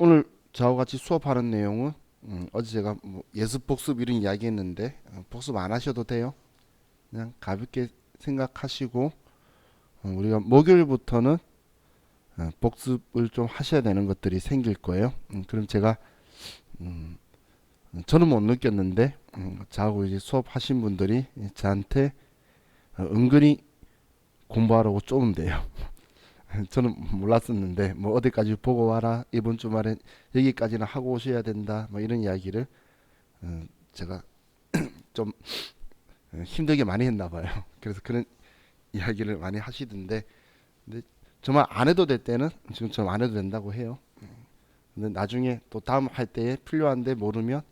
오늘 저하고 같이 수업하는 내용은 어제 제가 뭐 예습 복습 이런 이야기 했는데 복습 안 하셔도 돼요. 그냥 가볍게 생각하시고 우리가 목요일부터는 복습을 좀 하셔야 되는 것들이 생길 거예요. 그럼 제가 음, 저는 못 느꼈는데 저하고 이제 수업하신 분들이 저한테 은근히 공부하라고 쪼은대요. 저는 몰랐었는데 뭐 어디까지 보고 와라, 이번 주말엔 여기까지는 하고 오셔야 된다, 뭐 이런 이야기를 제가 좀 힘들게 많이 했나 봐요. 그래서 그런 이야기를 많이 하시던데, 근데 정말 안 해도 될 때는 지금처럼 안 해도 된다고 해요. 근데 나중에 또 다음 할 때에 필요한데 모르면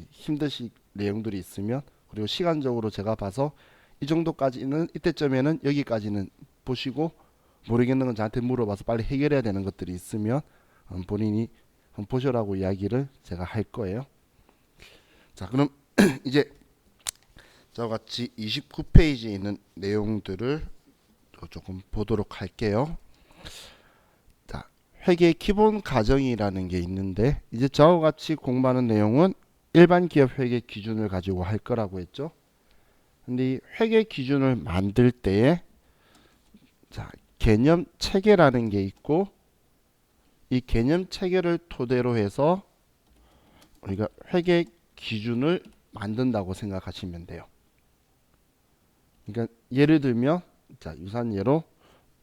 힘드실 내용들이 있으면, 그리고 시간적으로 제가 봐서 이 정도까지는, 이때쯤에는 여기까지는 보시고 모르겠는 건 저한테 물어봐서 빨리 해결해야 되는 것들이 있으면 본인이 한번 보셔라고 이야기를 제가 할 거예요. 자, 그럼 이제 저와 같이 29페이지에 있는 내용들을 조금 보도록 할게요. 자, 회계 기본 가정이라는 게 있는데, 이제 저와 같이 공부하는 내용은 일반 기업 회계 기준을 가지고 할 거라고 했죠. 근데 이 회계 기준을 만들 때에 자, 개념 체계라는 게 있고, 이 개념 체계를 토대로 해서 우리가 회계 기준을 만든다고 생각하시면 돼요. 그러니까 예를 들면, 자, 유사한 예로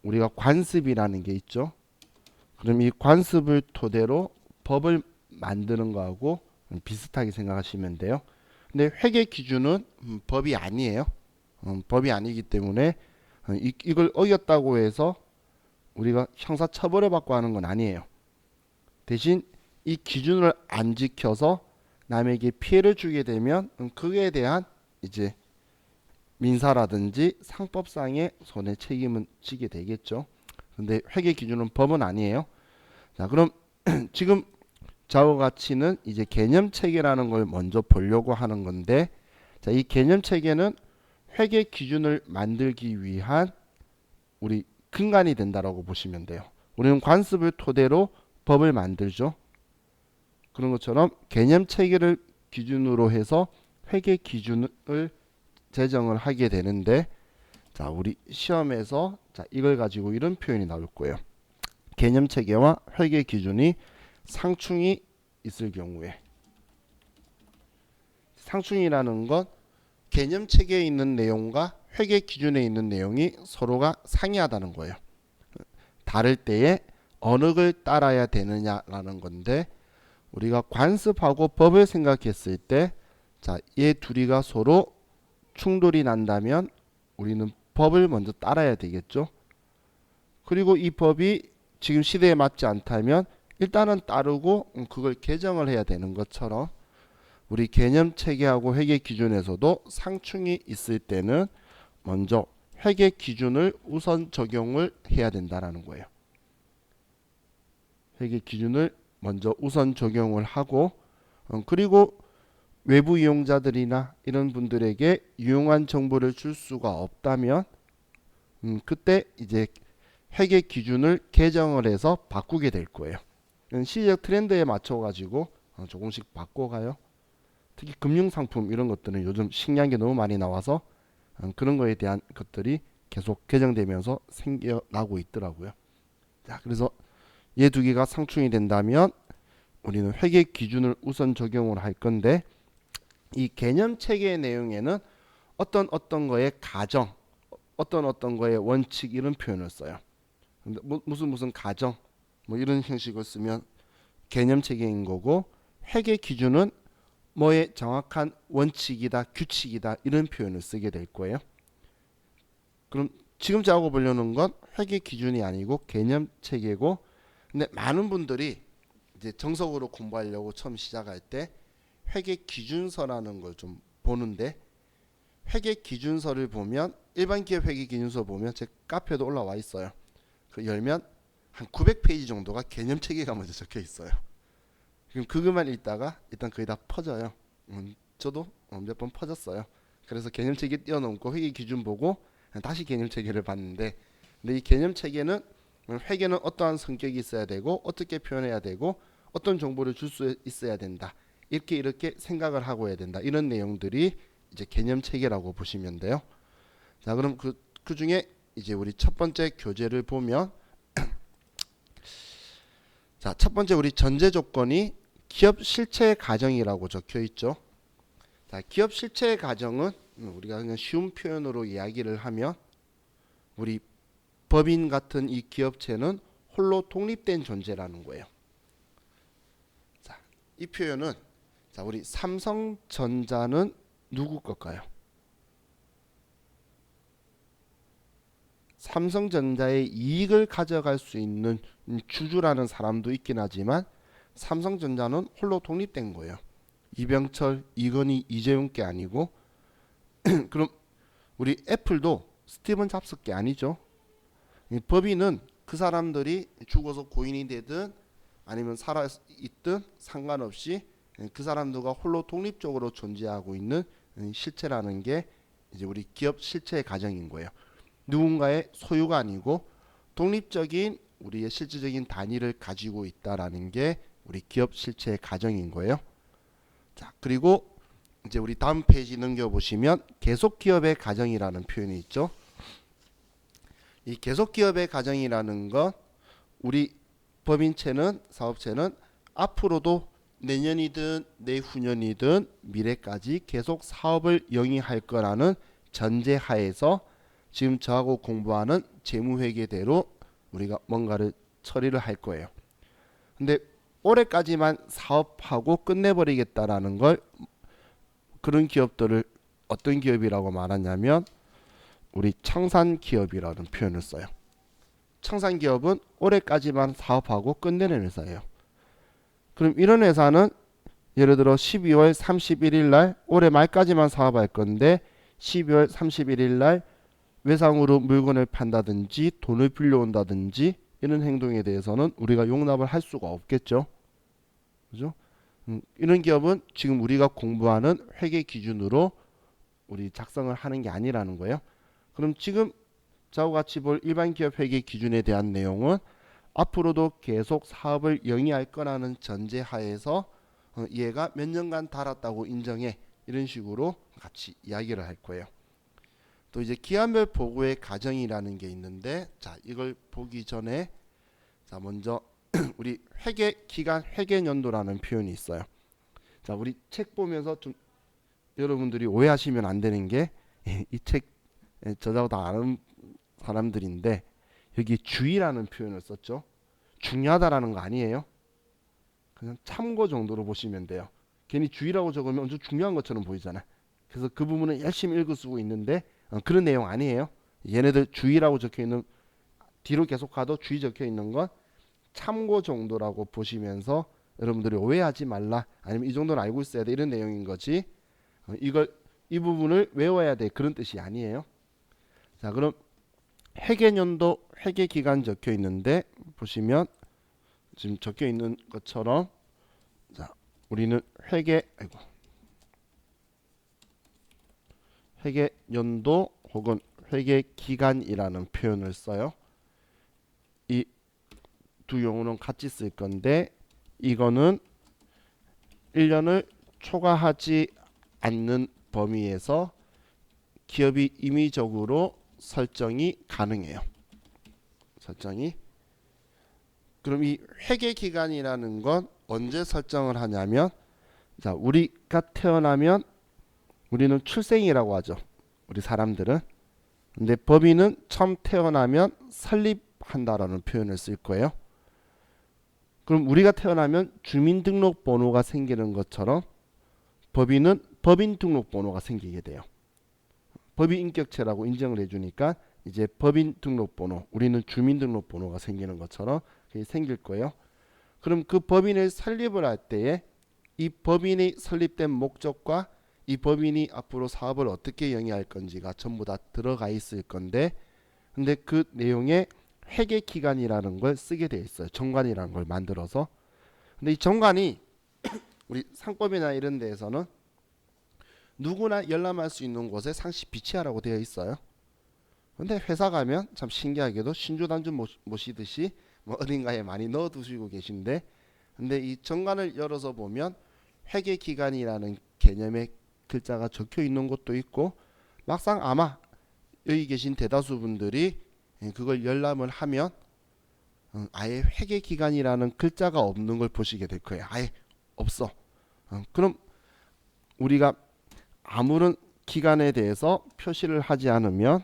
우리가 관습이라는 게 있죠. 그럼 이 관습을 토대로 법을 만드는 거하고 비슷하게 생각하시면 돼요. 근데 회계 기준은 법이 아니에요. 법이 아니기 때문에 이걸 어겼다고 해서 우리가 형사 처벌을 받고 하는 건 아니에요. 대신 이 기준을 안 지켜서 남에게 피해를 주게 되면 그에 대한 이제 민사라든지 상법상의 손해 책임은 지게 되겠죠. 근데 회계 기준은 법은 아니에요. 자, 그럼 지금 좌우 가치는 이제 개념 체계라는 걸 먼저 보려고 하는 건데, 자, 이 개념 체계는 회계 기준을 만들기 위한 우리 근간이 된다라고 보시면 돼요. 우리는 관습을 토대로 법을 만들죠. 그런 것처럼 개념 체계를 기준으로 해서 회계 기준을 제정을 하게 되는데, 자, 우리 시험에서 자, 이걸 가지고 이런 표현이 나올 거예요. 개념 체계와 회계 기준이 상충이 있을 경우에, 상충이라는 건 개념 체계에 있는 내용과 회계 기준에 있는 내용이 서로가 상이하다는 거예요. 다를 때에 어느 걸 따라야 되느냐라는 건데, 우리가 관습하고 법을 생각했을 때, 자, 얘 둘이가 서로 충돌이 난다면 우리는 법을 먼저 따라야 되겠죠. 그리고 이 법이 지금 시대에 맞지 않다면 일단은 따르고 그걸 개정을 해야 되는 것처럼, 우리 개념 체계하고 회계 기준에서도 상충이 있을 때는 먼저 회계 기준을 우선 적용을 해야 된다라는 거예요. 회계 기준을 먼저 우선 적용을 하고, 그리고 외부 이용자들이나 이런 분들에게 유용한 정보를 줄 수가 없다면 그때 이제 회계 기준을 개정을 해서 바꾸게 될 거예요. 시대적 트렌드에 맞춰 가지고 조금씩 바꿔가요. 특히 금융상품 이런 것들은 요즘 신기한 게 너무 많이 나와서 그런 거에 대한 것들이 계속 개정되면서 생겨나고 있더라고요. 자, 그래서 얘 두 개가 상충이 된다면 우리는 회계 기준을 우선 적용을 할 건데, 이 개념 체계의 내용에는 어떤 거의 가정, 어떤 거의 원칙 이런 표현을 써요. 근데 무슨 가정 뭐 이런 형식을 쓰면 개념 체계인 거고, 회계 기준은 뭐의 정확한 원칙이다, 규칙이다 이런 표현을 쓰게 될 거예요. 그럼 지금 작업 보려는 건 회계 기준이 아니고 개념 체계고, 근데 많은 분들이 이제 정석으로 공부하려고 처음 시작할 때 회계 기준서라는 걸 좀 보는데, 회계 기준서를 보면 일반 기업 회계 기준서 보면 제 카페도 올라와 있어요. 그 열면 한 900페이지 정도가 개념 체계가 먼저 적혀 있어요. 그럼 그것만 읽다가 일단 거의 다 퍼져요. 저도 몇 번 퍼졌어요. 그래서 개념 체계 띄워놓고 회계 기준 보고 다시 개념 체계를 봤는데, 근데 이 개념 체계는 회계는 어떠한 성격이 있어야 되고 어떻게 표현해야 되고 어떤 정보를 줄 수 있어야 된다. 이렇게 생각을 하고 해야 된다. 이런 내용들이 이제 개념 체계라고 보시면 돼요. 자, 그럼 그 중에 이제 우리 첫 번째 교재를 보면 자, 첫 번째 우리 전제 조건이 기업 실체 가정이라고 적혀 있죠. 자, 기업 실체 가정은 우리가 그냥 쉬운 표현으로 이야기를 하면 우리 법인 같은 이 기업체는 홀로 독립된 존재라는 거예요. 자, 이 표현은 자, 우리 삼성전자는 누구 걸까요? 삼성전자의 이익을 가져갈 수 있는 주주라는 사람도 있긴 하지만 삼성전자는 홀로 독립된 거예요. 이병철, 이건희, 이재용 게 아니고 그럼 우리 애플도 스티븐 잡스 게 아니죠. 법인은 그 사람들이 죽어서 고인이 되든 아니면 살아 있든 상관없이 그 사람들과 홀로 독립적으로 존재하고 있는 실체라는 게 이제 우리 기업 실체의 가정인 거예요. 누군가의 소유가 아니고 독립적인 우리의 실질적인 단위를 가지고 있다라는 게 우리 기업 실체의 가정인 거예요. 자, 그리고 이제 우리 다음 페이지 넘겨 보시면 계속 기업의 가정이라는 표현이 있죠. 이 계속 기업의 가정이라는 건 우리 법인체는 사업체는 앞으로도 내년이든 내후년이든 미래까지 계속 사업을 영위할 거라는 전제하에서 지금 저하고 공부하는 재무회계대로 우리가 뭔가를 처리를 할 거예요. 근데 올해까지만 사업하고 끝내버리겠다라는 걸 그런 기업들을 어떤 기업이라고 말하냐면 우리 청산기업이라는 표현을 써요. 청산기업은 올해까지만 사업하고 끝내는 회사예요. 그럼 이런 회사는 예를 들어 12월 31일 날 올해 말까지만 사업할 건데 12월 31일 날 외상으로 물건을 판다든지 돈을 빌려온다든지 이런 행동에 대해서는 우리가 용납을 할 수가 없겠죠. 그죠? 이런 기업은 지금 우리가 공부하는 회계 기준으로 우리 작성을 하는 게 아니라는 거예요. 그럼 지금 저와 같이 볼 일반 기업 회계 기준에 대한 내용은 앞으로도 계속 사업을 영위할 거라는 전제하에서 얘가 몇 년간 달았다고 인정해. 이런 식으로 같이 이야기를 할 거예요. 또 이제 기한별 보고의 가정이라는 게 있는데 자, 이걸 보기 전에 자, 먼저 우리 회계 기간 회계 연도라는 표현이 있어요. 자, 우리 책 보면서 좀 여러분들이 오해하시면 안 되는 게 이 책 저자고 다 아는 사람들인데 여기 주의라는 표현을 썼죠. 중요하다라는 거 아니에요. 그냥 참고 정도로 보시면 돼요. 괜히 주의라고 적으면 엄청 중요한 것처럼 보이잖아. 그래서 그 부분은 열심히 읽어 쓰고 있는데 그런 내용 아니에요. 얘네들 주의라고 적혀 있는 뒤로 계속 가도 주의 적혀 있는 건 참고 정도라고 보시면서 여러분들이 오해하지 말라. 아니면 이 정도는 알고 있어야 돼. 이런 내용인 거지. 이 부분을 외워야 돼. 그런 뜻이 아니에요. 자, 그럼 회계연도 회계기간 적혀 있는데 보시면 지금 적혀 있는 것처럼 자, 우리는 회계연도 혹은 회계기간이라는 표현을 써요. 이 두 용어는 같이 쓸 건데 이거는 1년을 초과하지 않는 범위에서 기업이 임의적으로 설정이 가능해요. 설정이. 그럼 이 회계 기간이라는 건 언제 설정을 하냐면 자, 우리가 태어나면 우리는 출생이라고 하죠. 우리 사람들은. 근데 법인은 처음 태어나면 설립한다라는 표현을 쓸 거예요. 그럼 우리가 태어나면 주민등록번호가 생기는 것처럼 법인은 법인등록번호가 생기게 돼요. 법인인격체라고 인정을 해주니까 이제 법인등록번호, 우리는 주민등록번호가 생기는 것처럼 그게 생길 거예요. 그럼 그 법인을 설립을 할 때에 이 법인이 설립된 목적과 이 법인이 앞으로 사업을 어떻게 영위할 건지가 전부 다 들어가 있을 건데 근데 그 내용에 회계기간이라는 걸 쓰게 돼 있어요. 정관이라는 걸 만들어서. 근데 이 정관이 우리 상법이나 이런 데에서는 누구나 열람할 수 있는 곳에 상시 비치하라고 되어 있어요. 근데 회사 가면 참 신기하게도 신주단주 모시듯이 뭐 어딘가에 많이 넣어두시고 계신데 근데 이 정관을 열어서 보면 회계 기간이라는 개념의 글자가 적혀 있는 것도 있고, 막상 아마 여기 계신 대다수 분들이 그걸 열람을 하면 아예 회계 기간이라는 글자가 없는 걸 보시게 될 거예요. 아예 없어. 그럼 우리가 아무런 기간에 대해서 표시를 하지 않으면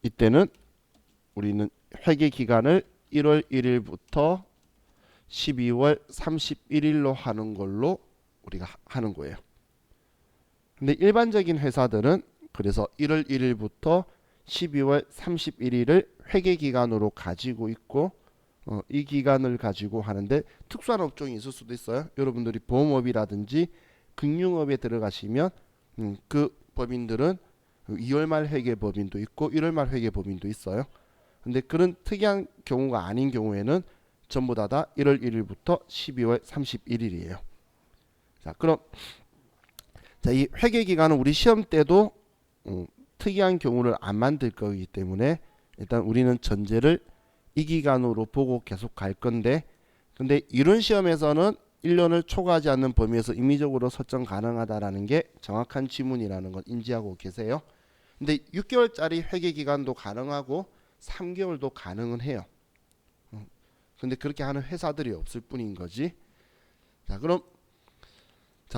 이때는 우리는 회계 기간을 1월 1일부터 12월 31일로 하는 걸로 우리가 하는 거예요. 근데 일반적인 회사들은 그래서 1월 1일부터 12월 31일을 회계 기간으로 가지고 있고, 이 기간을 가지고 하는데 특수한 업종이 있을 수도 있어요. 여러분들이 보험업이라든지 금융업에 들어가시면 그 법인들은 2월 말 회계 법인도 있고 1월 말 회계 법인도 있어요. 근데 그런 특이한 경우가 아닌 경우에는 전부 다 1월 1일부터 12월 31일이에요. 자, 그럼 이 회계 기간은 우리 시험 때도 특이한 경우를 안 만들 거기 때문에 일단 우리는 전제를 이 기간으로 보고 계속 갈 건데, 근데 이론 시험에서는 1년을 초과하지 않는 범위에서 임의적으로 설정 가능하다라는 게 정확한 지문이라는 걸 인지하고 계세요. 근데 6개월짜리 회계 기간도 가능하고 3개월도 가능은 해요. 근데 그렇게 하는 회사들이 없을 뿐인 거지. 자, 그럼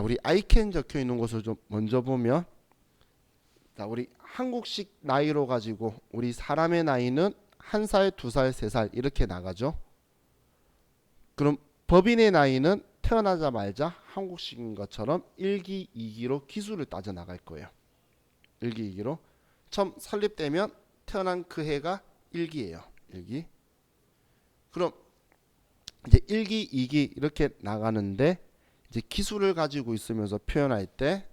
우리 아이캔 적혀 있는 것을 좀 먼저 보면, 자, 우리 한국식 나이로 가지고 우리 사람의 나이는 1살, 2살, 3살 이렇게 나가죠. 그럼 법인의 나이는 태어나자마자 한국식인 것처럼 1기, 2기로 기수를 따져 나갈 거예요. 1기, 2기로. 처음 설립되면 태어난 그 해가 1기예요. 1기. 그럼 이제 1기, 2기 이렇게 나가는데, 이제 기수를 가지고 있으면서 표현할 때,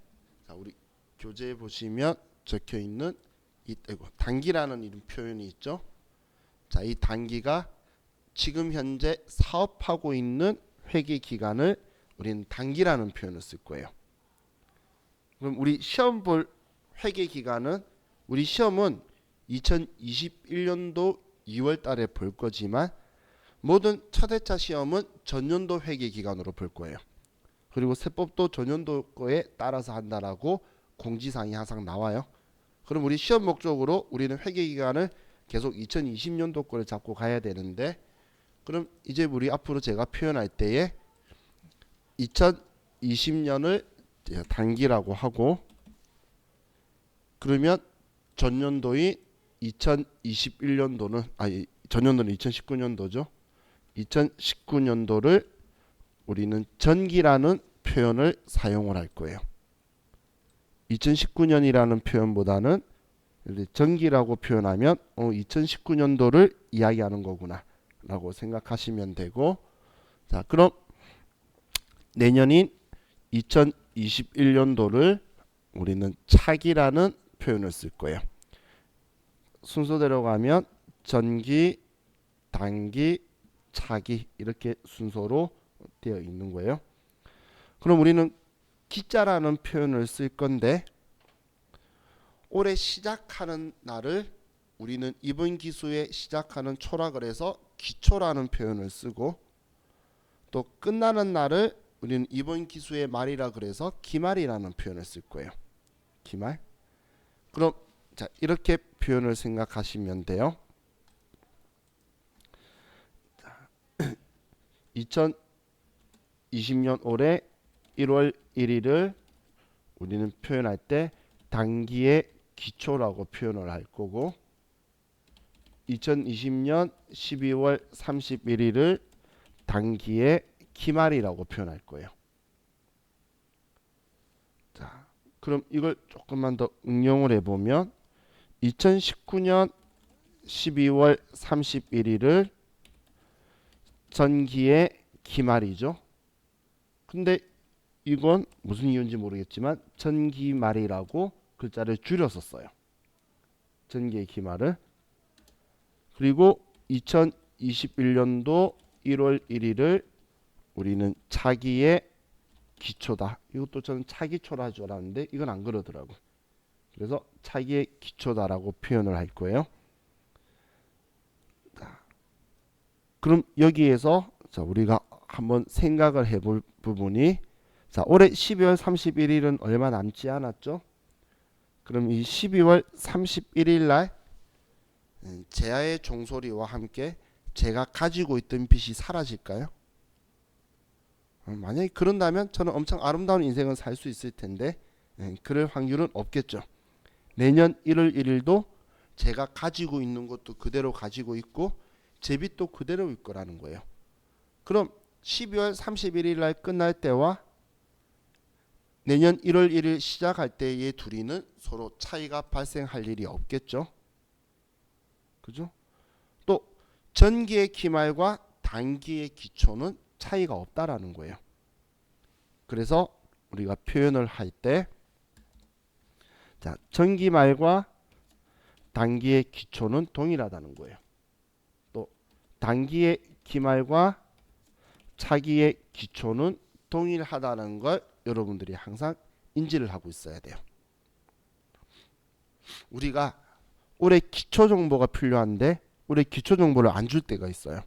자, 우리 교재에 보시면 적혀 있는 이 단기라는 이런 표현이 있죠. 자, 이 단기가 지금 현재 사업하고 있는 회계 기간을 우리는 단기라는 표현을 쓸 거예요. 그럼 우리 시험 볼 회계 기간은, 우리 시험은 2021년도 2월 달에 볼 거지만 모든 첫 회차 시험은 전년도 회계 기간으로 볼 거예요. 그리고 세법도 전년도 거에 따라서 한다라고 공지사항이 항상 나와요. 그럼 우리 시험 목적으로 우리는 회계 기간을 계속 2020년도 거를 잡고 가야 되는데, 그럼 이제 우리 앞으로 제가 표현할 때에 2020년을 단기라고 하고, 그러면 전년도인 2021년도는 전년도는 2019년도죠. 2019년도를 우리는 전기라는 표현을 사용을 할 거예요. 2019년이라는 표현보다는 전기라고 표현하면 2019년도를 이야기하는 거구나 라고 생각하시면 되고, 자, 그럼 내년인 2021년도를 우리는 차기라는 표현을 쓸 거예요. 순서대로 가면 전기, 단기, 차기 이렇게 순서로 되어 있는 거예요. 그럼 우리는 기자라는 표현을 쓸 건데, 올해 시작하는 날을 우리는 이번 기수에 시작하는 초라 그래서 기초라는 표현을 쓰고, 또 끝나는 날을 우리는 이번 기수의 말이라 그래서 기말이라는 표현을 쓸 거예요. 기말. 그럼 자, 이렇게 표현을 생각하시면 돼요. 2020년 올해 1월 1일을 우리는 표현할 때 단기의 기초라고 표현을 할 거고, 2020년 12월 31일을 단기의 기말이라고 표현할 거예요. 자, 그럼 이걸 조금만 더 응용을 해보면 2019년 12월 31일을 전기의 기말이죠. 근데 이건 무슨 이유인지 모르겠지만 전기말이라고 글자를 줄여서 써요. 전기의 기말을. 그리고 2021년도 1월 1일을 우리는 차기의 기초다. 이것도 저는 차기초라 할 줄 알았는데 이건 안 그러더라고. 그래서 차기의 기초다라고 표현을 할 거예요. 자, 그럼 여기에서 자 우리가 한번 생각을 해볼 부분이 자 올해 12월 31일은 얼마 남지 않았죠? 그럼 이 12월 31일 날 제아의 종소리와 함께 제가 가지고 있던 빚이 사라질까요? 만약에 그런다면 저는 엄청 아름다운 인생을 살 수 있을 텐데 그럴 확률은 없겠죠. 내년 1월 1일도 제가 가지고 있는 것도 그대로 가지고 있고 제 빚도 그대로일 거라는 거예요. 그럼 12월 31일 날 끝날 때와 내년 1월 1일 시작할 때의 둘이는 서로 차이가 발생할 일이 없겠죠. 그죠? 또 전기의 기말과 단기의 기초는 차이가 없다라는 거예요. 그래서 우리가 표현을 할 때 자, 전기말과 단기의 기초는 동일하다는 거예요. 또 단기의 기말과 차기의 기초는 동일하다는 걸 여러분들이 항상 인지를 하고 있어야 돼요. 우리가 올해 기초 정보가 필요한데 올해 기초 정보를 안 줄 때가 있어요.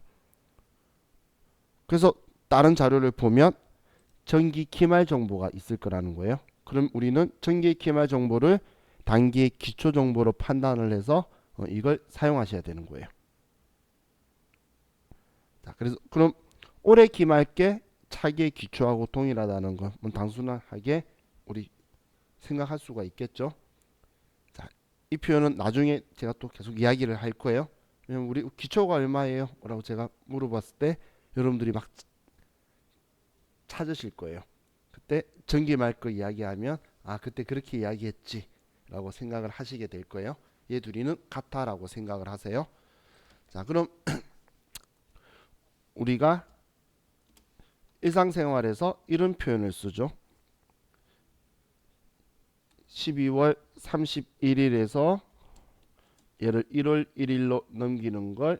그래서 다른 자료를 보면 전기 기말 정보가 있을 거라는 거예요. 그럼 우리는 전기 기말 정보를 단기의 기초 정보로 판단을 해서 이걸 사용하셔야 되는 거예요. 자, 그래서 그럼 올해 기말께 차기의 기초하고 동일하다는 건 단순하게 우리 생각할 수가 있겠죠. 자, 이 표현은 나중에 제가 또 계속 이야기를 할 거예요. 왜냐면 우리 기초가 얼마예요? 라고 제가 물어봤을 때 여러분들이 막 찾으실 거예요. 그때 전기말 거 이야기하면 아 그때 그렇게 이야기했지 라고 생각을 하시게 될 거예요. 얘 둘이는 같다라고 생각을 하세요. 자 그럼 우리가 일상생활에서 이런 표현을 쓰죠. 12월 31일에서 얘를 1월 1일로 넘기는 걸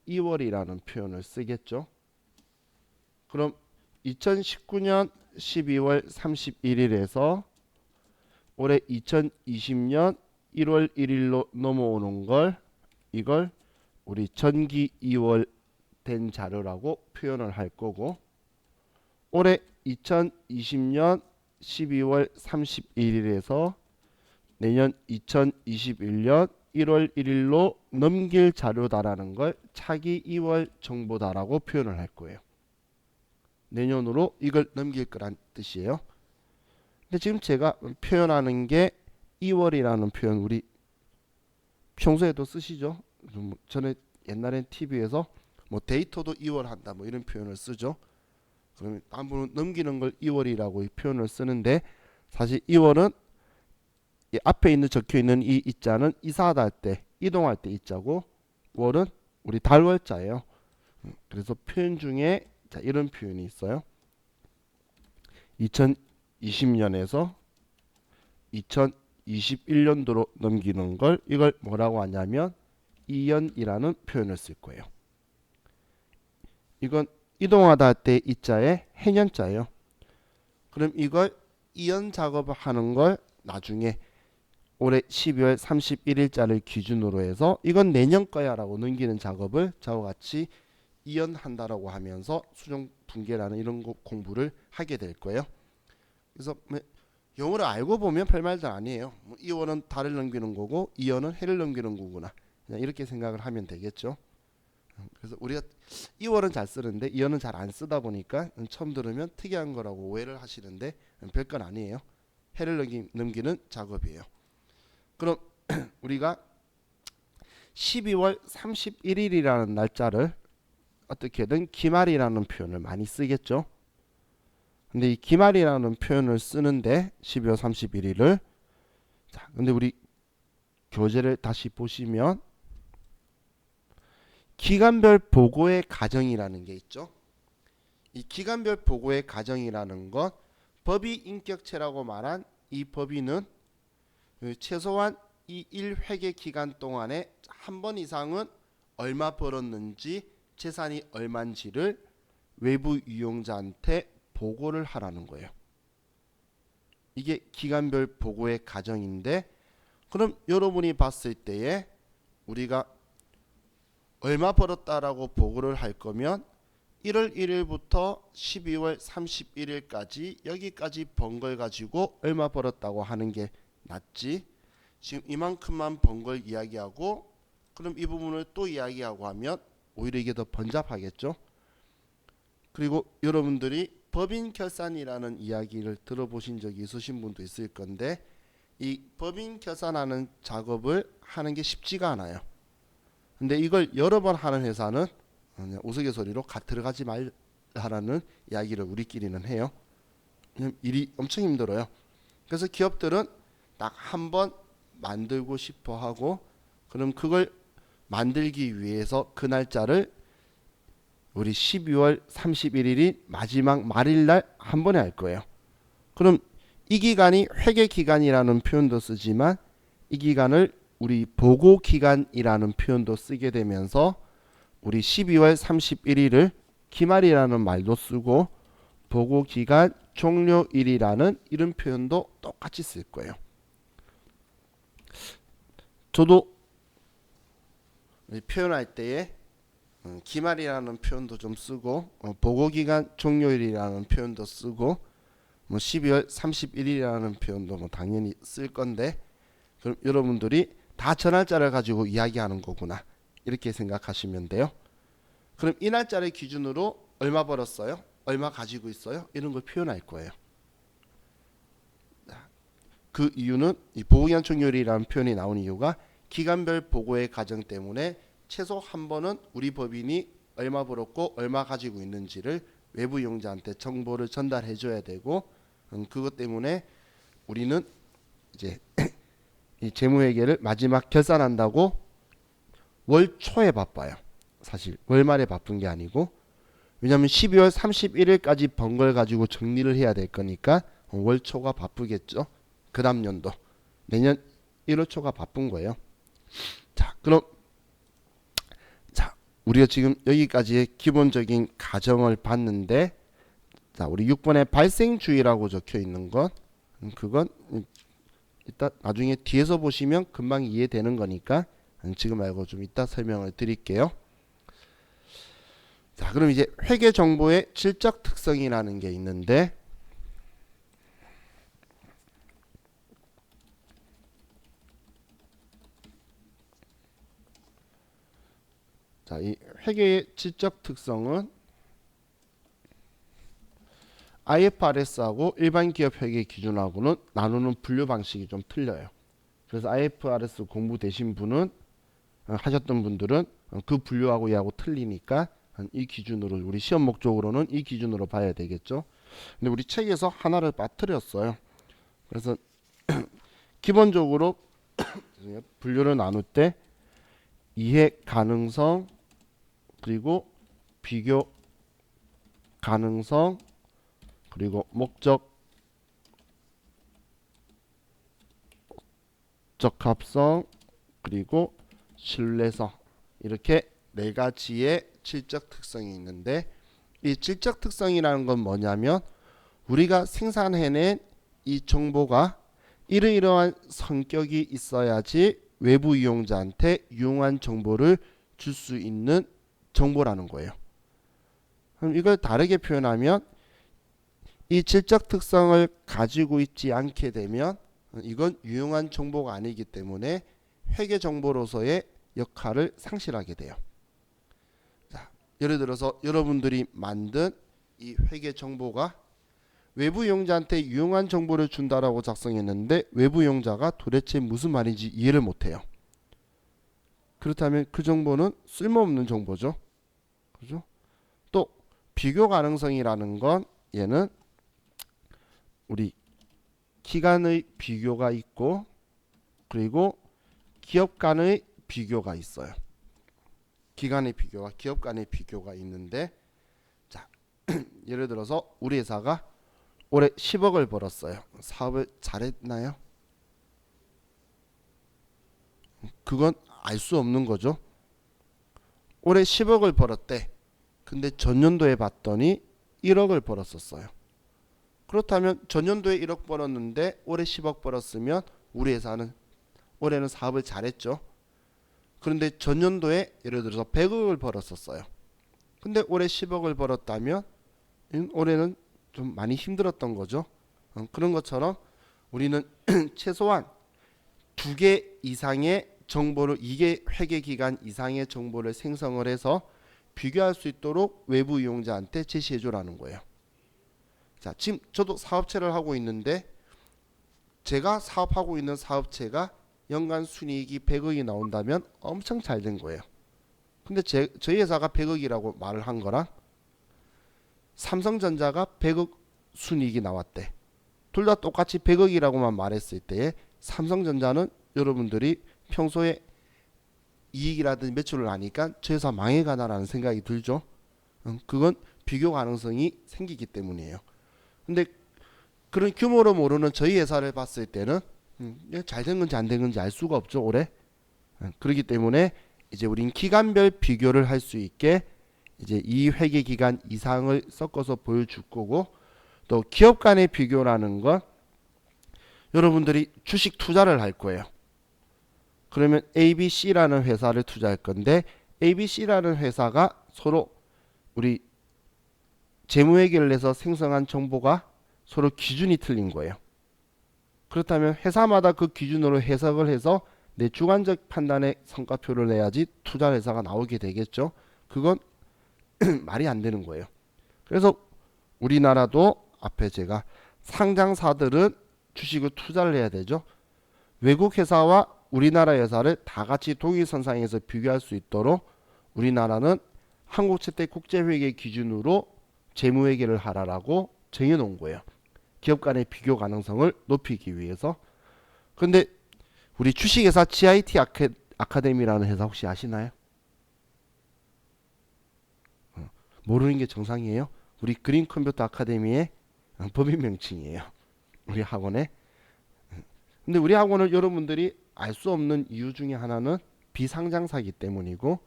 2월이라는 표현을 쓰겠죠. 그럼 2019년 12월 31일에서 올해 2020년 1월 1일로 넘어오는 걸 이걸 우리 전기 2월 된 자료라고 표현을 할 거고 올해 2020년 12월 31일에서 내년 2021년 1월 1일로 넘길 자료다라는 걸 차기 2월 정보다라고 표현을 할 거예요. 내년으로 이걸 넘길 거란 뜻이에요. 근데 지금 제가 표현하는 게 2월이라는 표현 우리 평소에도 쓰시죠? 전에 옛날엔 TV에서 뭐 데이터도 2월 한다 뭐 이런 표현을 쓰죠. 그러면 한 분은 넘기는 걸 2월이라고 이 표현을 쓰는데 사실 2월은 이 앞에 있는 적혀 있는 이 이자는 이사하다 할 때 이동할 때 이자고 월은 우리 달월자예요. 그래서 표현 중에 자 이런 표현이 있어요. 2020년에서 2021년도로 넘기는 걸 이걸 뭐라고 하냐면 이연이라는 표현을 쓸 거예요. 이건 이동하다 할 때 이자에 해년자예요. 그럼 이걸 이연 작업을 하는 걸 나중에 올해 12월 31일자를 기준으로 해서 이건 내년 거야 라고 넘기는 작업을 저와 같이 이연한다라고 하면서 수정 분계라는 이런 공부를 하게 될 거예요. 그래서 영어를 알고 보면 별말도 아니에요. 이원은 달을 넘기는 거고 이연은 해를 넘기는 거구나. 그냥 이렇게 생각을 하면 되겠죠. 그래서 우리가 이월은 잘 쓰는데 이연은 잘 안 쓰다 보니까 처음 들으면 특이한 거라고 오해를 하시는데 별건 아니에요. 해를 넘기는 작업이에요. 그럼 우리가 12월 31일이라는 날짜를 어떻게든 기말이라는 표현을 많이 쓰겠죠. 근데 이 기말이라는 표현을 쓰는데 12월 31일을 자, 근데 우리 교재를 다시 보시면 기간별 보고의 과정이라는 게 있죠. 이 기간별 보고의 과정이라는 것 법의 인격체라고 말한 이 법인은 최소한 이 1회계 기간 동안에 한 번 이상은 얼마 벌었는지 재산이 얼마인지를 외부 이용자한테 보고를 하라는 거예요. 이게 기간별 보고의 과정인데 그럼 여러분이 봤을 때에 우리가 얼마 벌었다라고 보고를 할 거면 1월 1일부터 12월 31일까지 여기까지 번 걸 가지고 얼마 벌었다고 하는 게 낫지. 지금 이만큼만 번 걸 이야기하고 그럼 이 부분을 또 이야기하고 하면 오히려 이게 더 번잡하겠죠. 그리고 여러분들이 법인 결산이라는 이야기를 들어보신 적이 있으신 분도 있을 건데 이 법인 결산하는 작업을 하는 게 쉽지가 않아요. 근데 이걸 여러 번 하는 회사는 그냥 우스갯소리로 들어가지 말라는 이야기를 우리끼리는 해요. 일이 엄청 힘들어요. 그래서 기업들은 딱 한 번 만들고 싶어 하고 그럼 그걸 만들기 위해서 그 날짜를 우리 12월 31일이 마지막 말일날 한 번에 할 거예요. 그럼 이 기간이 회계 기간이라는 표현도 쓰지만 이 기간을 우리 보고 기간이라는 표현도 쓰게 되면서 우리 12월 31일을 기말이라는 말도 쓰고 보고 기간 종료일이라는 이런 표현도 똑같이 쓸 거예요. 저도 표현할 때에 기말이라는 표현도 좀 쓰고 보고기간 종료일이라는 표현도 쓰고 12월 31일이라는 표현도 당연히 쓸 건데 그럼 여러분들이 다 저 날짜를 가지고 이야기하는 거구나 이렇게 생각하시면 돼요. 그럼 이 날짜를 기준으로 얼마 벌었어요? 얼마 가지고 있어요? 이런 걸 표현할 거예요. 그 이유는 이 보고기간 종료일이라는 표현이 나온 이유가 기간별 보고의 과정 때문에 최소 한 번은 우리 법인이 얼마 벌었고 얼마 가지고 있는지를 외부 이용자한테 정보를 전달해 줘야 되고 그것 때문에 우리는 이제 이 재무회계를 마지막 결산한다고 월 초에 바빠요. 사실 월말에 바쁜 게 아니고 왜냐하면 12월 31일까지 번 걸 가지고 정리를 해야 될 거니까 월 초가 바쁘겠죠. 그 다음 연도 내년 1월 초가 바쁜 거예요. 자, 그럼 우리가 지금 여기까지의 기본적인 가정을 봤는데 자, 우리 6번에 발생주의라고 적혀 있는 것 그건 이따 나중에 뒤에서 보시면 금방 이해되는 거니까 지금 말고 좀 이따 설명을 드릴게요. 자, 그럼 이제 회계 정보의 질적 특성이라는 게 있는데 자, 이 회계의 질적 특성은 IFRS하고 일반 기업 회계 기준하고는 나누는 분류 방식이 좀 틀려요. 그래서 IFRS 공부되신 분은 하셨던 분들은 그 분류하고 얘하고 틀리니까 이 기준으로 우리 시험 목적으로는 이 기준으로 봐야 되겠죠. 근데 우리 책에서 하나를 빠뜨렸어요. 그래서 기본적으로 분류를 나눌 때 이해 가능성 그리고 비교 가능성 그리고 목적 적합성 그리고 신뢰성 이렇게 네 가지의 질적 특성이 있는데 이 질적 특성이라는 건 뭐냐면 우리가 생산해낸 이 정보가 이러이러한 성격이 있어야지 외부 이용자한테 유용한 정보를 줄 수 있는 정보라는 거예요. 그럼 이걸 다르게 표현하면 이 질적 특성을 가지고 있지 않게 되면 이건 유용한 정보가 아니기 때문에 회계 정보로서의 역할을 상실하게 돼요. 자, 예를 들어서 여러분들이 만든 이 회계 정보가 외부 이용자한테 유용한 정보를 준다라고 작성했는데 외부 이용자가 도대체 무슨 말인지 이해를 못해요. 그렇다면 그 정보는 쓸모없는 정보죠. 그죠? 또 비교 가능성이라는 건 얘는 우리 기간의 비교가 있고 그리고 기업 간의 비교가 있어요. 기간의 비교와 기업 간의 비교가 있는데 자, 예를 들어서 우리 회사가 올해 10억을 벌었어요. 사업을 잘했나요? 그건 알 수 없는 거죠. 올해 10억을 벌었대. 근데 전년도에 봤더니 1억을 벌었었어요. 그렇다면 전년도에 1억 벌었는데 올해 10억 벌었으면 우리 회사는 올해는 사업을 잘했죠. 그런데 전년도에 예를 들어서 100억을 벌었었어요. 근데 올해 10억을 벌었다면 올해는 좀 많이 힘들었던 거죠. 그런 것처럼 우리는 최소한 2개 이상의 정보를 2개 회계 기간 이상의 정보를 생성을 해서 비교할 수 있도록 외부 이용자한테 제시해 주라는 거예요. 자, 지금 저도 사업체를 하고 있는데 제가 사업하고 있는 사업체가 연간 순이익이 100억이 나온다면 엄청 잘 된 거예요. 근데 저희 회사가 100억이라고 말을 한 거랑 삼성전자가 100억 순이익이 나왔대. 둘 다 똑같이 100억이라고만 말했을 때에 삼성전자는 여러분들이 평소에 이익이라든지 매출을 아니까 저 회사 망해가나라는 생각이 들죠. 그건 비교 가능성이 생기기 때문이에요. 근데 그런 규모로 모르는 저희 회사를 봤을 때는 잘 된 건지 안 된 건지 알 수가 없죠, 올해. 그렇기 때문에 이제 우린 기간별 비교를 할 수 있게 이제 이 회계 기간 이상을 섞어서 보여줄 거고, 또 기업 간의 비교라는 건 여러분들이 주식 투자를 할 거예요. 그러면 ABC라는 회사를 투자할 건데 ABC라는 회사가 서로 우리 재무회계를 해서 생성한 정보가 서로 기준이 틀린 거예요. 그렇다면 회사마다 그 기준으로 해석을 해서 내 주관적 판단의 성과표를 내야지 투자 회사가 나오게 되겠죠. 그건 말이 안 되는 거예요. 그래서 우리나라도 앞에 제가 상장사들은 주식을 투자를 해야 되죠. 외국 회사와 우리나라 회사를 다 같이 동일선상에서 비교할 수 있도록 우리나라는 한국채택국제회계 기준으로 재무회계를 하라라고 정해놓은 거예요. 기업 간의 비교 가능성을 높이기 위해서. 그런데 우리 주식회사 GIT 아카데미라는 회사 혹시 아시나요? 모르는 게 정상이에요. 우리 그린 컴퓨터 아카데미의 법인 명칭이에요. 우리 학원에. 근데 우리 학원을 여러분들이 알 수 없는 이유 중에 하나는 비상장사이기 때문이고,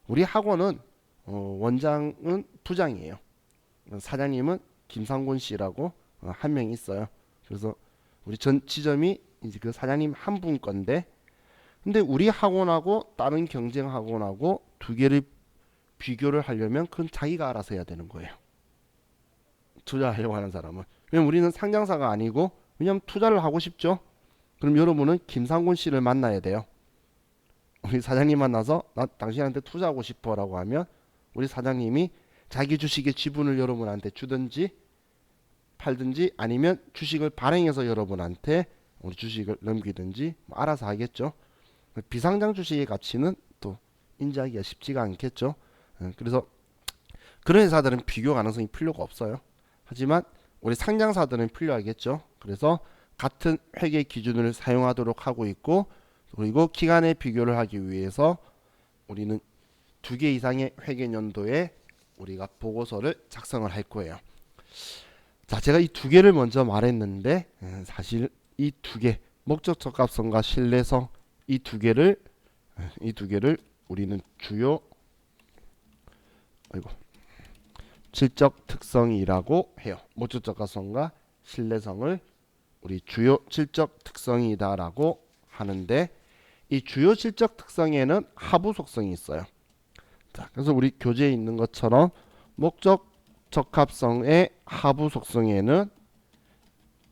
우리 학원은 원장은 부장이에요. 사장님은 김상곤 씨라고 한 명 있어요. 그래서 우리 전 지점이 이제 그 사장님 한 분 건데, 근데 우리 학원하고 다른 경쟁 학원하고 두 개를 비교를 하려면 그건 자기가 알아서 해야 되는 거예요. 투자하려고 하는 사람은. 왜냐면 우리는 상장사가 아니고, 왜냐면 투자를 하고 싶죠. 그럼 여러분은 김상곤 씨를 만나야 돼요. 우리 사장님 만나서 나 당신한테 투자하고 싶어 라고 하면 우리 사장님이 자기 주식의 지분을 여러분한테 주든지 팔든지 아니면 주식을 발행해서 여러분한테 우리 주식을 넘기든지 뭐 알아서 하겠죠. 비상장 주식의 가치는 또 인지하기가 쉽지가 않겠죠. 그래서 그런 회사들은 비교 가능성이 필요가 없어요. 하지만 우리 상장사들은 필요하겠죠. 그래서 같은 회계 기준을 사용하도록 하고 있고, 그리고 기간의 비교를 하기 위해서 우리는 2개 이상의 회계 연도에 우리가 보고서를 작성을 할 거예요. 자, 제가 이 2개를 먼저 말했는데 사실 이 2개 목적 적합성과 신뢰성 이 두 개를 우리는 주요 질적 특성이라고 해요. 목적 적합성과 신뢰성을 우리 주요 질적 특성이다라고 하는데, 이 주요 질적 특성에는 하부 속성이 있어요. 자, 그래서 우리 교재에 있는 것처럼 목적 적합성의 하부 속성에는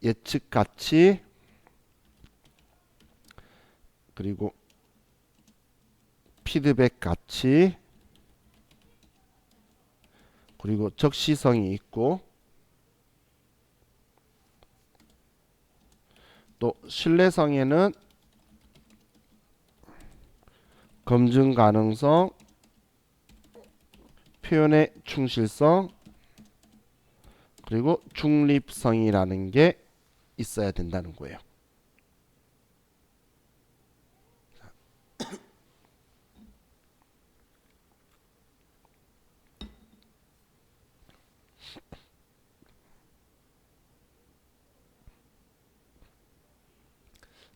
예측 가치, 그리고 피드백 가치, 그리고 적시성이 있고, 또 신뢰성에는 검증 가능성, 표현의 충실성, 그리고 중립성이라는 게 있어야 된다는 거예요.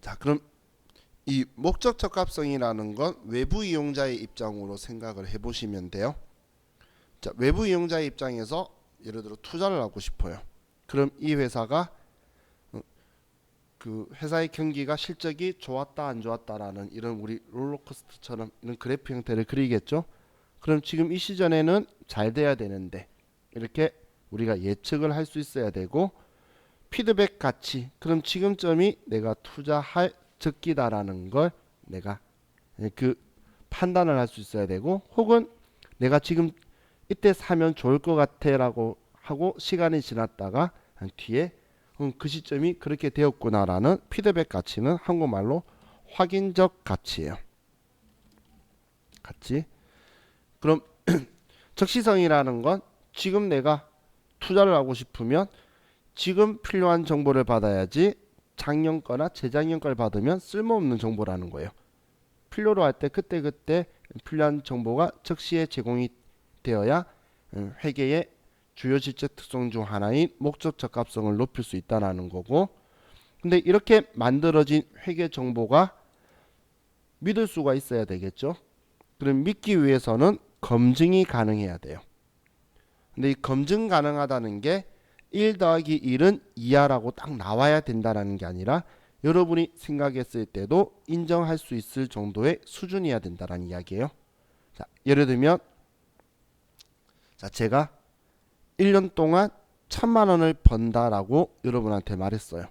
자, 그럼 이 목적 적합성이라는 건 외부 이용자의 입장으로 생각을 해보시면 돼요. 자, 외부 이용자의 입장에서 예를 들어 투자를 하고 싶어요. 그럼 이 회사가 그 회사의 경기가 실적이 좋았다 안 좋았다라는 이런 우리 롤러코스터처럼 이런 그래프 형태를 그리겠죠. 그럼 지금 이 시점에는 잘 돼야 되는데 이렇게 우리가 예측을 할 수 있어야 되고, 피드백 가치, 그럼 지금점이 내가 투자할 적기다라는 걸 내가 그 판단을 할 수 있어야 되고, 혹은 내가 지금 이때 사면 좋을 것 같아라고 하고 시간이 지났다가 뒤에 그 시점이 그렇게 되었구나라는 피드백 가치는 한국말로 확인적 가치예요. 가치. 그럼 적시성이라는 건 지금 내가 투자를 하고 싶으면 지금 필요한 정보를 받아야지, 작년 거나 재작년 걸 받으면 쓸모없는 정보라는 거예요. 필요로 할 때 그때그때 필요한 정보가 적시에 제공이 되어야 회계의 주요 실적 특성 중 하나인 목적 적합성을 높일 수 있다는 거고, 근데 이렇게 만들어진 회계 정보가 믿을 수가 있어야 되겠죠. 그럼 믿기 위해서는 검증이 가능해야 돼요. 근데 이 검증 가능하다는 게 1 더하기 1은 2야라고 딱 나와야 된다는 게 아니라 여러분이 생각했을 때도 인정할 수 있을 정도의 수준이어야 된다는 이야기예요. 자, 예를 들면 자, 제가 1년 동안 1000만 원을 번다라고 여러분한테 말했어요.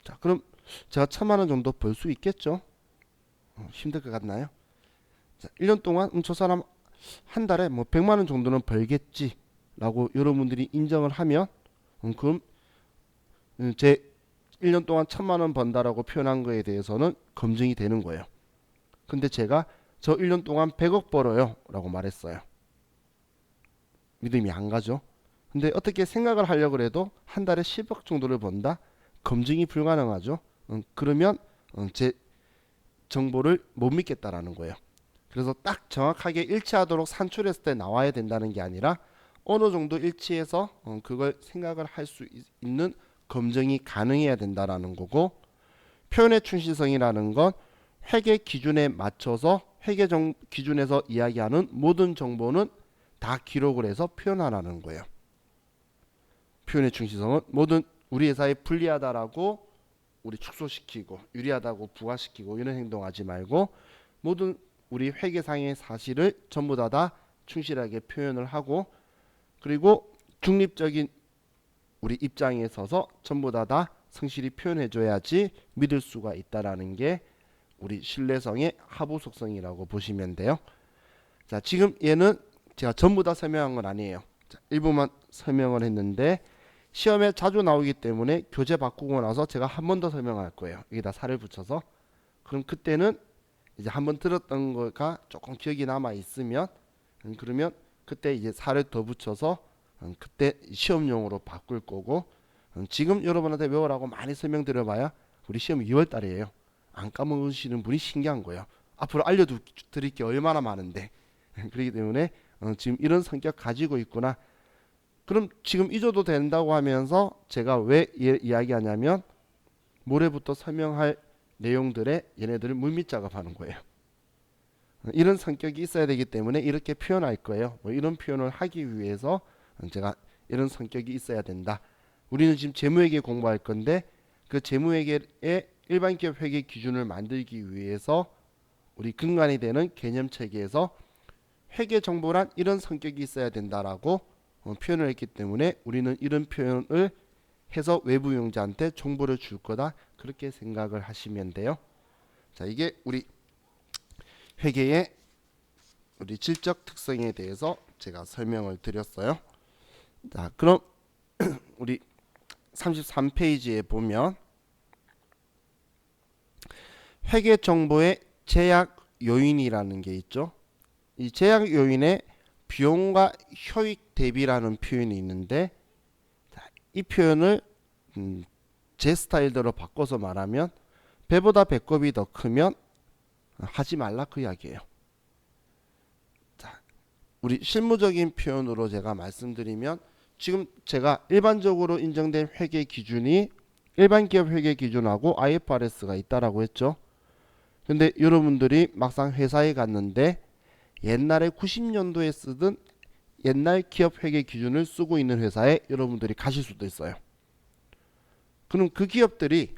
자, 그럼 제가 1000만 원 정도 벌 수 있겠죠? 힘들 것 같나요? 자, 1년 동안 저 사람 한 달에 뭐 100만 원 정도는 벌겠지라고 여러분들이 인정을 하면 그럼 제 1년 동안 1000만 원 번다라고 표현한 거에 대해서는 검증이 되는 거예요. 근데 제가 저 1년 동안 100억 벌어요 라고 말했어요. 믿음이 안 가죠. 근데 어떻게 생각을 하려고 해도 한 달에 10억 정도를 번다? 검증이 불가능하죠. 그러면 제 정보를 못 믿겠다라는 거예요. 그래서 딱 정확하게 일치하도록 산출했을 때 나와야 된다는 게 아니라 어느 정도 일치해서 그걸 생각을 할 수 있는 검증이 가능해야 된다라는 거고, 표현의 충실성이라는 건 회계 기준에 맞춰서 회계 기준에서 이야기하는 모든 정보는 다 기록을 해서 표현하라는 거예요. 표현의 충실성은 모든 우리 회사에 불리하다라고 우리 축소시키고 유리하다고 부과시키고 이런 행동하지 말고, 모든 우리 회계상의 사실을 전부 다 충실하게 표현을 하고, 그리고 중립적인 우리 입장에 서서 전부 다 성실히 표현해 줘야지 믿을 수가 있다라는 게 우리 신뢰성의 하부 속성이라고 보시면 돼요. 자, 지금 얘는 제가 전부 다 설명한 건 아니에요. 자, 일부만 설명을 했는데 시험에 자주 나오기 때문에 교재 바꾸고 나서 제가 한 번 더 설명할 거예요. 여기다 살을 붙여서. 그럼 그때는 이제 한번 들었던 거가 조금 기억이 남아 있으면 그러면 그때 이제 살을 더 붙여서 그때 시험용으로 바꿀 거고, 지금 여러분한테 외우라고 많이 설명드려봐야 우리 시험 2월 달이에요. 안 까먹으시는 분이 신기한 거예요. 앞으로 알려드릴 게 얼마나 많은데. 그렇기 때문에 지금 이런 성격 가지고 있구나. 그럼 지금 잊어도 된다고 하면서 제가 왜 이야기하냐면 모레부터 설명할 내용들에 얘네들을 물밑 작업하는 거예요. 이런 성격이 있어야 되기 때문에 이렇게 표현할 거예요. 뭐 이런 표현을 하기 위해서 제가 이런 성격이 있어야 된다. 우리는 지금 재무회계 공부할 건데 그 재무회계의 일반 기업 회계 기준을 만들기 위해서 우리 근간이 되는 개념 체계에서 회계 정보란 이런 성격이 있어야 된다라고 표현을 했기 때문에 우리는 이런 표현을 해서 외부 이용자한테 정보를 줄 거다, 그렇게 생각을 하시면 돼요. 자, 이게 우리 회계의 우리 질적 특성에 대해서 제가 설명을 드렸어요. 자, 그럼 우리 33페이지에 보면 회계 정보의 제약 요인이라는 게 있죠. 이 제약 요인에 비용과 효익 대비라는 표현이 있는데, 이 표현을 제 스타일대로 바꿔서 말하면 배보다 배꼽이 더 크면 하지 말라 그 이야기예요. 자, 우리 실무적인 표현으로 제가 말씀드리면 지금 제가 일반적으로 인정된 회계 기준이 일반 기업 회계 기준하고 IFRS가 있다라고 했죠. 근데 여러분들이 막상 회사에 갔는데 옛날에 90년도에 쓰던 옛날 기업 회계 기준을 쓰고 있는 회사에 여러분들이 가실 수도 있어요. 그럼 그 기업들이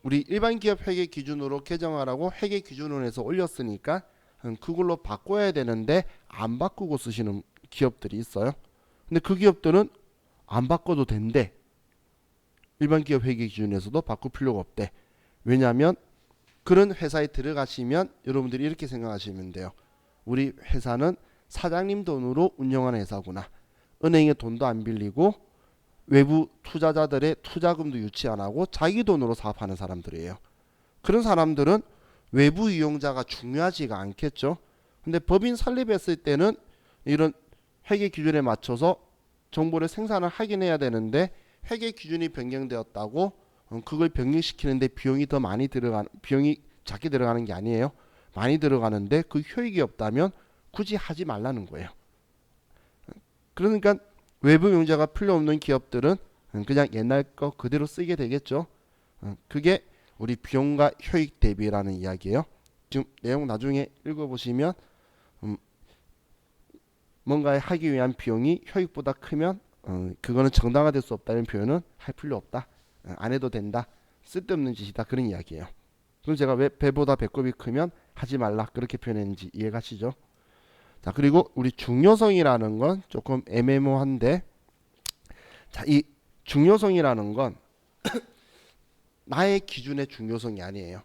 우리 일반 기업 회계 기준으로 개정하라고 회계 기준원에서 올렸으니까 그걸로 바꿔야 되는데 안 바꾸고 쓰시는 기업들이 있어요. 근데 그 기업들은 안 바꿔도 된대. 일반 기업 회계 기준에서도 바꿀 필요가 없대. 왜냐하면 그런 회사에 들어가시면 여러분들이 이렇게 생각하시면 돼요. 우리 회사는 사장님 돈으로 운영하는 회사구나. 은행에 돈도 안 빌리고 외부 투자자들의 투자금도 유치 안 하고 자기 돈으로 사업하는 사람들이에요. 그런 사람들은 외부 이용자가 중요하지가 않겠죠. 근데 법인 설립했을 때는 이런 회계 기준에 맞춰서 정보를 생산을 하긴 해야 되는데 회계 기준이 변경되었다고 그걸 변경시키는데 비용이 더 많이 비용이 작게 들어가는 게 아니에요. 많이 들어가는데 그 효익이 없다면 굳이 하지 말라는 거예요. 그러니까 외부 이용자가 필요 없는 기업들은 그냥 옛날 거 그대로 쓰게 되겠죠. 그게 우리 비용과 효익 대비라는 이야기예요. 지금 내용 나중에 읽어보시면 뭔가에 하기 위한 비용이 효익보다 크면 그거는 정당화될 수 없다는 표현은 할 필요 없다. 안 해도 된다. 쓸데없는 짓이다. 그런 이야기예요. 그럼 제가 왜 배보다 배꼽이 크면 하지 말라 그렇게 표현했는지 이해가시죠? 자, 그리고 우리 중요성이라는 건 조금 애매모호한데, 자, 이 중요성이라는 건 나의 기준의 중요성이 아니에요.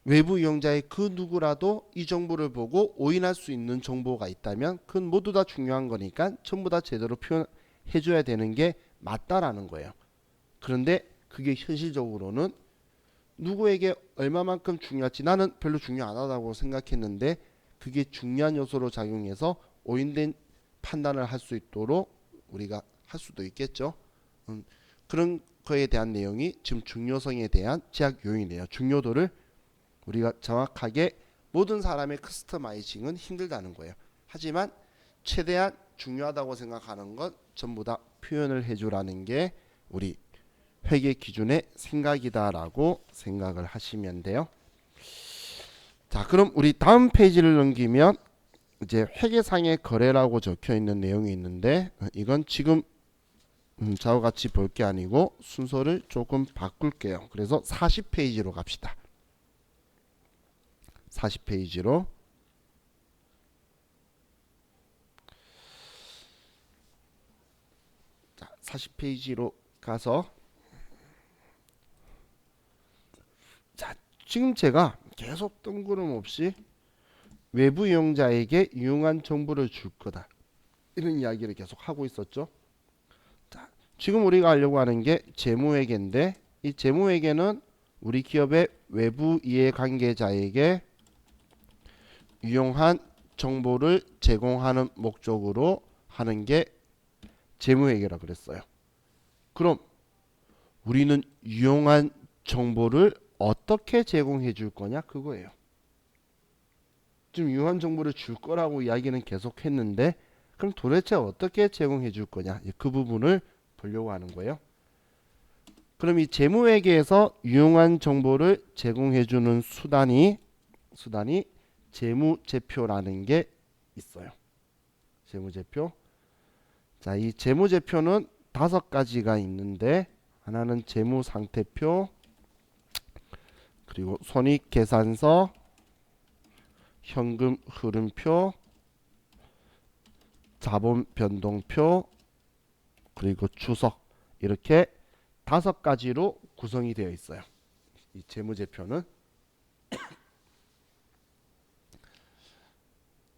외부 이용자의 그 누구라도 이 정보를 보고 오인할 수 있는 정보가 있다면 그건 모두 다 중요한 거니까 전부 다 제대로 표현해줘야 되는 게 맞다라는 거예요. 그런데 그게 현실적으로는 누구에게 얼마만큼 중요할지 나는 별로 중요 안 하다고 생각했는데 그게 중요한 요소로 작용해서 오인된 판단을 할 수 있도록 우리가 할 수도 있겠죠. 그런 거에 대한 내용이 지금 중요성에 대한 제약 요인이에요. 중요도를 우리가 정확하게 모든 사람의 커스터마이징은 힘들다는 거예요. 하지만 최대한 중요하다고 생각하는 것 전부 다 표현을 해주라는 게 우리 회계 기준의 생각이다라고 생각을 하시면 돼요. 자, 그럼 우리 다음 페이지를 넘기면 이제 회계상의 거래라고 적혀 있는 내용이 있는데 이건 지금 저와 같이 볼 게 아니고 순서를 조금 바꿀게요. 그래서 40페이지로 갑시다. 40페이지로. 자, 40페이지로 가서 자, 지금 제가 계속 뜬구름 없이 외부 이용자에게 유용한 정보를 줄 거다. 이런 이야기를 계속 하고 있었죠. 자, 지금 우리가 하려고 하는 게 재무회계인데 이 재무회계는 우리 기업의 외부 이해관계자에게 유용한 정보를 제공하는 목적으로 하는 게 재무회계라 그랬어요. 그럼 우리는 유용한 정보를 어떻게 제공해 줄 거냐 그거예요. 지금 유용한 정보를 줄 거라고 이야기는 계속 했는데 그럼 도대체 어떻게 제공해 줄 거냐 그 부분을 보려고 하는 거예요. 그럼 이 재무회계에서 유용한 정보를 제공해 주는 수단이 재무제표라는 게 있어요. 재무제표. 자, 이 재무제표는 5가지가 있는데 하나는 재무상태표, 그리고 손익계산서, 현금 흐름표, 자본 변동표, 그리고 주석 이렇게 5가지로 구성이 되어 있어요. 이 재무제표는.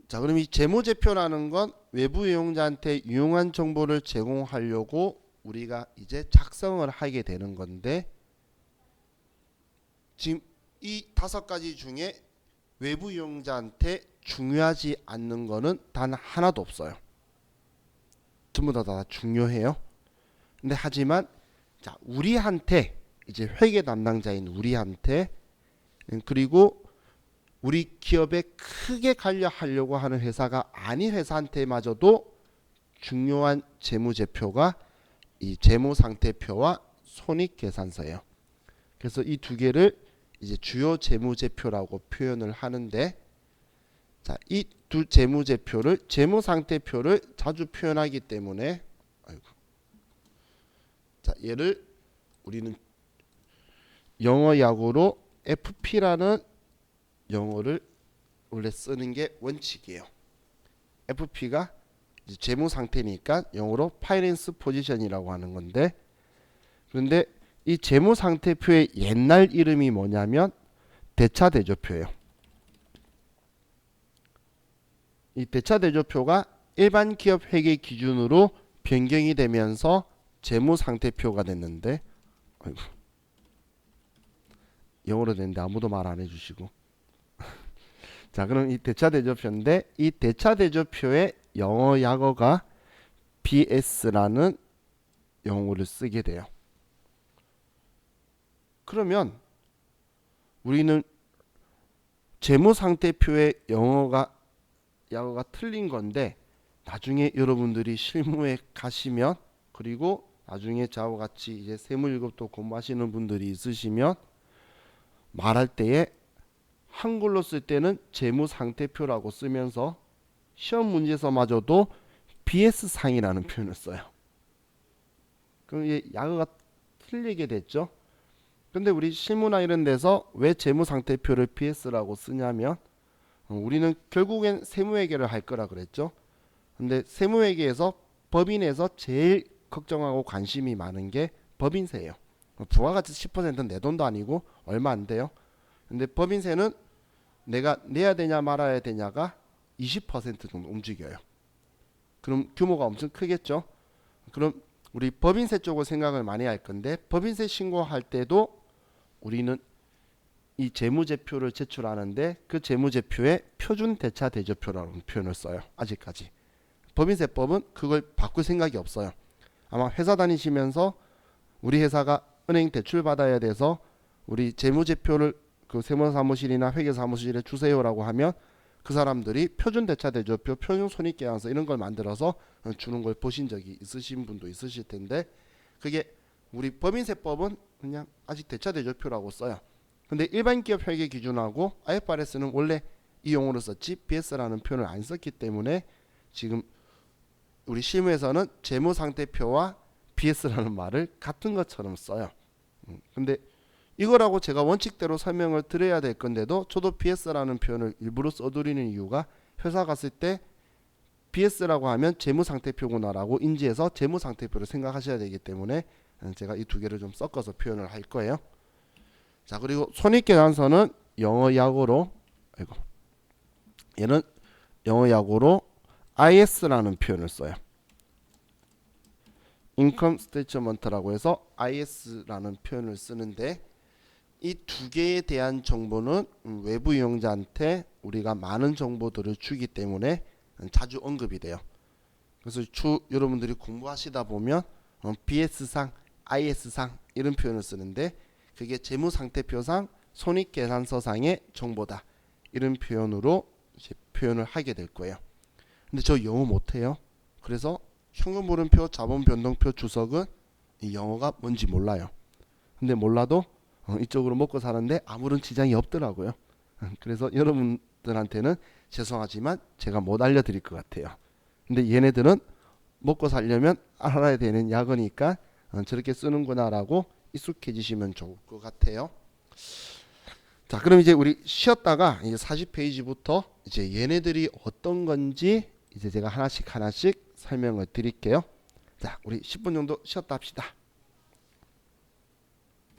자, 그럼 이 재무제표라는 건 외부 이용자한테 유용한 정보를 제공하려고 우리가 이제 작성을 하게 되는 건데 지금 이 5가지 중에 외부 이용자한테 중요하지 않는 거는 단 하나도 없어요. 전부 다 중요해요. 근데 하지만 자, 우리한테 이제 회계 담당자인 우리한테 그리고 우리 기업에 크게 관여하려고 하는 회사가 아닌 회사한테마저도 중요한 재무제표가 이 재무상태표와 손익계산서예요. 그래서 이 2개를 이제 주요 재무제표라고 표현을 하는데 자, 이 2 재무제표를 재무상태표를 자주 표현하기 때문에 자, 얘를 우리는 영어 약으로 FP라는 영어를 원래 쓰는 게 원칙이에요. FP가 재무 상태니까 영어로 파이낸스 포지션이라고 하는 건데, 그런데 이 재무 상태표의 옛날 이름이 뭐냐면 대차대조표예요. 이 대차대조표가 일반 기업 회계 기준으로 변경이 되면서 재무 상태표가 됐는데, 아이고, 영어로 됐는데 아무도 말 안 해주시고. 자, 그럼 이 대차대조표인데, 이 대차대조표의 영어 약어가 BS라는 용어를 쓰게 돼요. 그러면 우리는 재무상태표의 약어가 틀린 건데, 나중에 여러분들이 실무에 가시면, 그리고 나중에 저와 같이 이제 세무 1급도 공부하시는 분들이 있으시면 말할 때에 한글로 쓸 때는 재무상태표라고 쓰면서 시험 문제에서마저도 BS상이라는 표현을 써요. 그럼 이 약어가 틀리게 됐죠. 근데 우리 실무나 이런 데서 왜 재무상태표를 BS라고 쓰냐면, 우리는 결국엔 세무회계를 할 거라 그랬죠. 근데 세무회계에서 법인에서 제일 걱정하고 관심이 많은 게 법인세예요. 부가가치 10%는 내 돈도 아니고 얼마 안 돼요. 근데 법인세는 내가 내야 되냐 말아야 되냐가 20% 정도 움직여요. 그럼 규모가 엄청 크겠죠. 그럼 우리 법인세 쪽을 생각을 많이 할 건데, 법인세 신고할 때도 우리는 이 재무제표를 제출하는데 그 재무제표에 표준대차대조표라는 표현을 써요. 아직까지 법인세법은 그걸 바꿀 생각이 없어요. 아마 회사 다니시면서 우리 회사가 은행 대출 받아야 돼서 우리 재무제표를 그 세무사무실이나 회계사무실에 주세요라고 하면 그 사람들이 표준대차대조표, 표준손익계산서 이런 걸 만들어서 주는 걸 보신 적이 있으신 분도 있으실 텐데, 그게 우리 법인세법은 그냥 아직 대차대조표라고 써요. 근데 일반 기업 회계 기준하고 IFRS는 원래 이 용어를 썼지 BS라는 표현을 안 썼기 때문에 지금 우리 실무에서는 재무상태표와 BS라는 말을 같은 것처럼 써요. 근데 이거라고 제가 원칙대로 설명을 드려야 될 건데도 저도 BS라는 표현을 일부러 써드리는 이유가, 회사 갔을 때 BS라고 하면 재무상태표구나라고 인지해서 재무상태표를 생각하셔야 되기 때문에 제가 이 두 개를 좀 섞어서 표현을 할 거예요. 자, 그리고 손익계산서는 영어 약어로, 얘는 영어 약어로 IS라는 표현을 써요. Income Statement라고 해서 IS라는 표현을 쓰는데, 이 두 개에 대한 정보는 외부 이용자한테 우리가 많은 정보들을 주기 때문에 자주 언급이 돼요. 그래서 여러분들이 공부하시다 보면 BS상, IS상 이런 표현을 쓰는데, 그게 재무상태표상, 손익계산서상의 정보다 이런 표현으로 이제 표현을 하게 될 거예요. 근데 저 영어 못해요. 그래서 현금흐름표, 자본변동표, 주석은 이 영어가 뭔지 몰라요. 근데 몰라도 이쪽으로 먹고 사는데 아무런 지장이 없더라고요. 그래서 여러분들한테는 죄송하지만 제가 못 알려드릴 것 같아요. 근데 얘네들은 먹고 살려면 알아야 되는 약어니까 저렇게 쓰는구나라고 익숙해지시면 좋을 것 같아요. 자, 그럼 이제 우리 쉬었다가 이제 40페이지부터 이제 얘네들이 어떤 건지 이제 제가 하나씩 설명을 드릴게요. 자, 우리 10분 정도 쉬었다 합시다.